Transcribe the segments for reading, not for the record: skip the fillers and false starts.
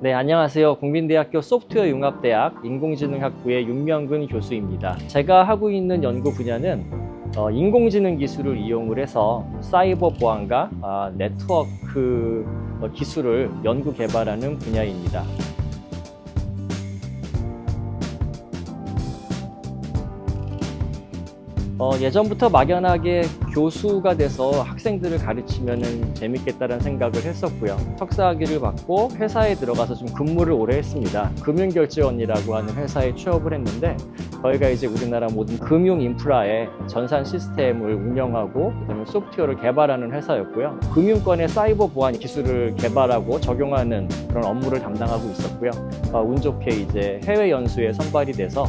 네, 안녕하세요. 국민대학교 소프트웨어융합대학 인공지능학부의 윤명근 교수입니다. 제가 하고 있는 연구 분야는 인공지능 기술을 이용을 해서 사이버 보안과 네트워크 기술을 연구 개발하는 분야입니다. 예전부터 막연하게 교수가 돼서 학생들을 가르치면 재밌겠다는 생각을 했었고요. 석사학위를 받고 회사에 들어가서 좀 근무를 오래 했습니다. 금융결제원이라고 하는 회사에 취업을 했는데 저희가 이제 우리나라 모든 금융 인프라의 전산 시스템을 운영하고 그다음에 소프트웨어를 개발하는 회사였고요. 금융권의 사이버 보안 기술을 개발하고 적용하는 그런 업무를 담당하고 있었고요. 운 좋게 이제 해외 연수에 선발이 돼서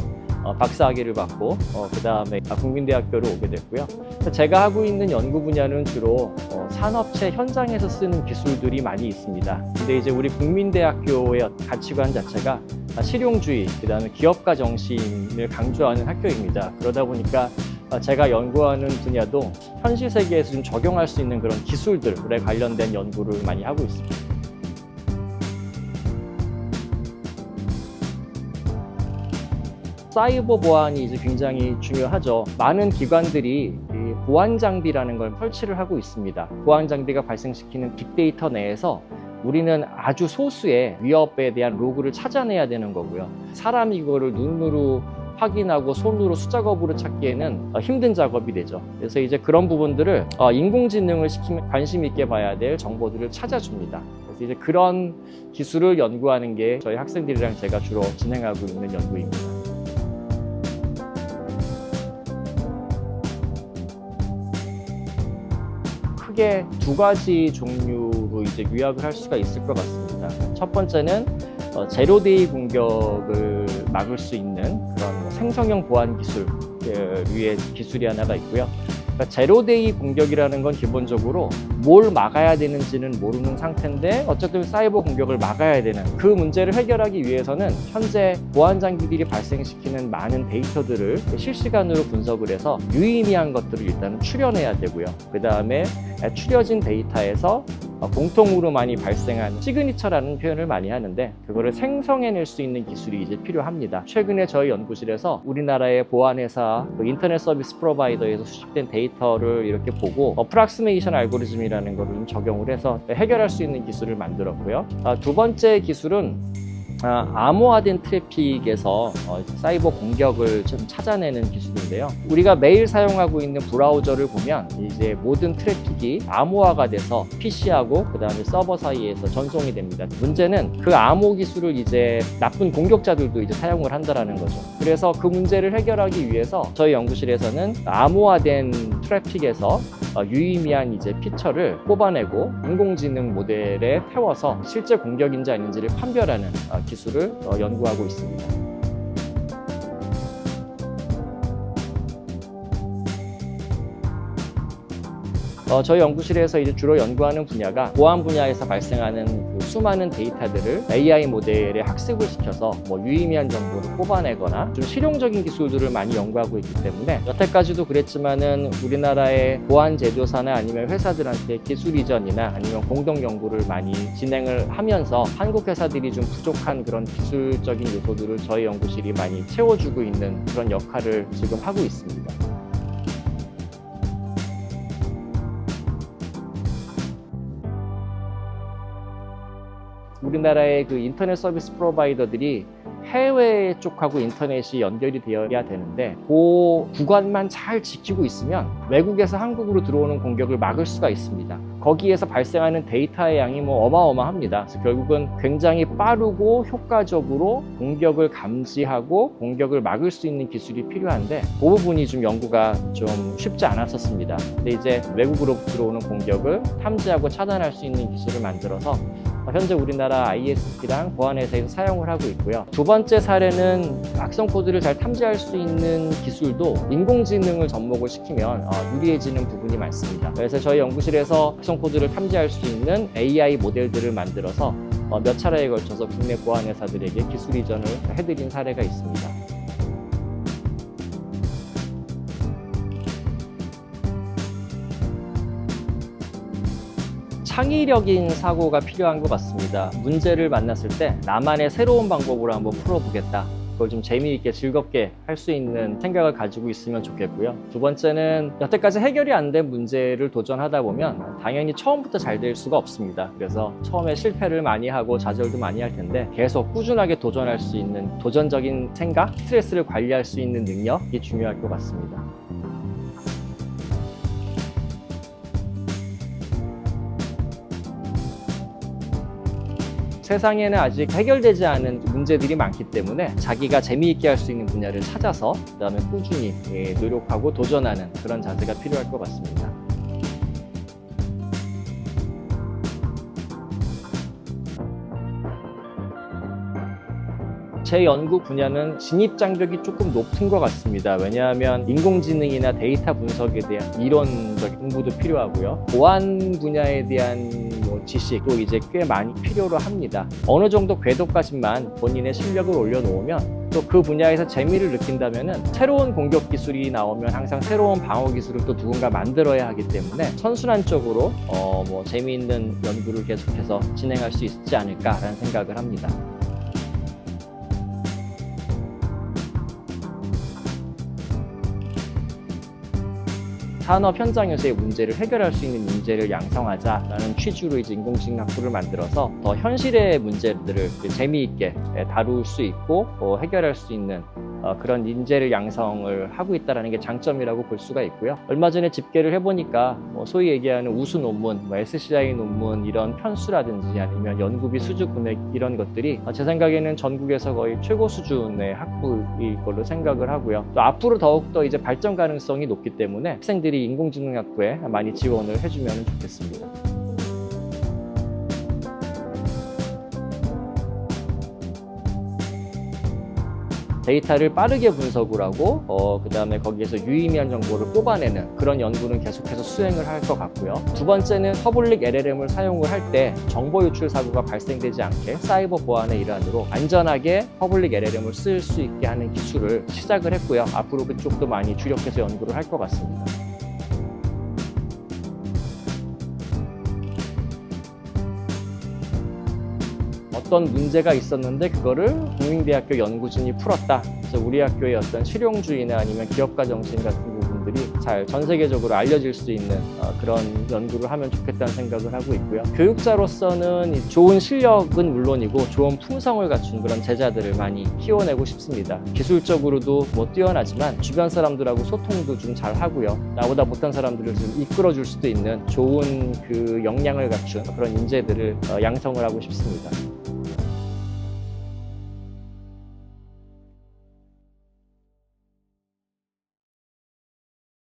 박사학위를 받고 그 다음에 국민대학교를 오게 됐고요. 제가 하고 있는 연구 분야는 주로 산업체 현장에서 쓰는 기술들이 많이 있습니다. 근데 이제 우리 국민대학교의 가치관 자체가 실용주의, 그 다음에 기업가 정신을 강조하는 학교입니다. 그러다 보니까 제가 연구하는 분야도 현실 세계에서 좀 적용할 수 있는 그런 기술들에 관련된 연구를 많이 하고 있습니다. 사이버 보안이 이제 굉장히 중요하죠. 많은 기관들이 보안 장비라는 걸 설치를 하고 있습니다. 보안 장비가 발생시키는 빅데이터 내에서 우리는 아주 소수의 위협에 대한 로그를 찾아내야 되는 거고요. 사람이 이거를 눈으로 확인하고 손으로 수작업으로 찾기에는 힘든 작업이 되죠. 그래서 이제 그런 부분들을 인공지능을 시키면 관심 있게 봐야 될 정보들을 찾아줍니다. 그래서 이제 그런 기술을 연구하는 게 저희 학생들이랑 제가 주로 진행하고 있는 연구입니다. 크게 두 가지 종류로 이제 요약을 할 수가 있을 것 같습니다. 첫 번째는 제로데이 공격을 막을 수 있는 그런 생성형 보안 기술의 기술이 하나가 있고요. 그러니까 제로데이 공격이라는 건 기본적으로 뭘 막아야 되는지는 모르는 상태인데 어쨌든 사이버 공격을 막아야 되는 그 문제를 해결하기 위해서는 현재 보안 장비들이 발생시키는 많은 데이터들을 실시간으로 분석을 해서 유의미한 것들을 일단은 추려내야 되고요. 그 다음에 추려진 데이터에서 공통으로 많이 발생한 시그니처라는 표현을 많이 하는데 그거를 생성해낼 수 있는 기술이 이제 필요합니다. 최근에 저희 연구실에서 우리나라의 보안회사 인터넷 서비스 프로바이더에서 수집된 데이터를 이렇게 보고 어프락시메이션 알고리즘이라는 거를 좀 적용을 해서 해결할 수 있는 기술을 만들었고요. 두 번째 기술은 암호화된 트래픽에서 사이버 공격을 좀 찾아내는 기술인데요. 우리가 매일 사용하고 있는 브라우저를 보면 이제 모든 트래픽이 암호화가 돼서 PC하고 그 다음에 서버 사이에서 전송이 됩니다. 문제는 그 암호 기술을 이제 나쁜 공격자들도 이제 사용을 한다라는 거죠. 그래서 그 문제를 해결하기 위해서 저희 연구실에서는 암호화된 트래픽에서 유의미한 이제 피처를 뽑아내고 인공지능 모델에 태워서 실제 공격인지 아닌지를 판별하는 기술을 연구하고 있습니다. 저희 연구실에서 이제 주로 연구하는 분야가 보안 분야에서 발생하는 그 수많은 데이터들을 AI 모델에 학습을 시켜서 유의미한 정보를 뽑아내거나 좀 실용적인 기술들을 많이 연구하고 있기 때문에 여태까지도 그랬지만은 우리나라의 보안 제조사나 아니면 회사들한테 기술 이전이나 아니면 공동 연구를 많이 진행을 하면서 한국 회사들이 좀 부족한 그런 기술적인 요소들을 저희 연구실이 많이 채워주고 있는 그런 역할을 지금 하고 있습니다. 우리나라의 그 인터넷 서비스 프로바이더들이 해외 쪽하고 인터넷이 연결이 되어야 되는데 그 구간만 잘 지키고 있으면 외국에서 한국으로 들어오는 공격을 막을 수가 있습니다. 거기에서 발생하는 데이터의 양이 어마어마합니다. 그래서 결국은 굉장히 빠르고 효과적으로 공격을 감지하고 공격을 막을 수 있는 기술이 필요한데 그 부분이 좀 연구가 좀 쉽지 않았었습니다. 근데 이제 외국으로 들어오는 공격을 탐지하고 차단할 수 있는 기술을 만들어서 현재 우리나라 ISP랑 보안회사에서 사용을 하고 있고요. 두 번째 사례는 악성 코드를 잘 탐지할 수 있는 기술도 인공지능을 접목을 시키면 유리해지는 부분이 많습니다. 그래서 저희 연구실에서 악성 코드를 탐지할 수 있는 AI 모델들을 만들어서 몇 차례에 걸쳐서 국내 보안회사들에게 기술 이전을 해드린 사례가 있습니다. 창의력인 사고가 필요한 것 같습니다. 문제를 만났을 때 나만의 새로운 방법으로 한번 풀어보겠다. 그걸 좀 재미있게 즐겁게 할 수 있는 생각을 가지고 있으면 좋겠고요. 두 번째는 여태까지 해결이 안 된 문제를 도전하다 보면 당연히 처음부터 잘 될 수가 없습니다. 그래서 처음에 실패를 많이 하고 좌절도 많이 할 텐데 계속 꾸준하게 도전할 수 있는 도전적인 생각, 스트레스를 관리할 수 있는 능력이 중요할 것 같습니다. 세상에는 아직 해결되지 않은 문제들이 많기 때문에 자기가 재미있게 할 수 있는 분야를 찾아서 그다음에 꾸준히 노력하고 도전하는 그런 자세가 필요할 것 같습니다. 제 연구 분야는 진입 장벽이 조금 높은 것 같습니다. 왜냐하면 인공지능이나 데이터 분석에 대한 이론적 공부도 필요하고요. 보안 분야에 대한 지식도 이제 꽤 많이 필요로 합니다. 어느 정도 궤도까지만 본인의 실력을 올려놓으면 또 그 분야에서 재미를 느낀다면은 새로운 공격 기술이 나오면 항상 새로운 방어 기술을 또 누군가 만들어야 하기 때문에 선순환적으로 재미있는 연구를 계속해서 진행할 수 있지 않을까라는 생각을 합니다. 산업 현장에서의 문제를 해결할 수 있는 인재를 양성하자라는 취지로 이제 인공지능 학부를 만들어서 더 현실의 문제들을 재미있게 다룰 수 있고 해결할 수 있는 그런 인재를 양성을 하고 있다는 게 장점이라고 볼 수가 있고요. 얼마 전에 집계를 해보니까 소위 얘기하는 우수 논문, SCI 논문 이런 편수라든지 아니면 연구비 수주 금액 이런 것들이 제 생각에는 전국에서 거의 최고 수준의 학부일 걸로 생각을 하고요. 또 앞으로 더욱더 이제 발전 가능성이 높기 때문에 학생들이 인공지능 학부에 많이 지원을 해주면 좋겠습니다. 데이터를 빠르게 분석을 하고 그 다음에 거기에서 유의미한 정보를 뽑아내는 그런 연구는 계속해서 수행을 할 것 같고요. 두 번째는 퍼블릭 LLM을 사용을 할 때 정보 유출 사고가 발생되지 않게 사이버 보안의 일환으로 안전하게 퍼블릭 LLM을 쓸 수 있게 하는 기술을 시작을 했고요. 앞으로 그쪽도 많이 주력해서 연구를 할 것 같습니다. 어떤 문제가 있었는데 그거를 국민대학교 연구진이 풀었다. 그래서 우리 학교의 어떤 실용주의나 아니면 기업가 정신 같은 부분들이 잘 전 세계적으로 알려질 수 있는 그런 연구를 하면 좋겠다는 생각을 하고 있고요. 교육자로서는 좋은 실력은 물론이고 좋은 품성을 갖춘 그런 제자들을 많이 키워내고 싶습니다. 기술적으로도 뛰어나지만 주변 사람들하고 소통도 좀 잘 하고요. 나보다 못한 사람들을 좀 이끌어줄 수도 있는 좋은 그 역량을 갖춘 그런 인재들을 양성을 하고 싶습니다.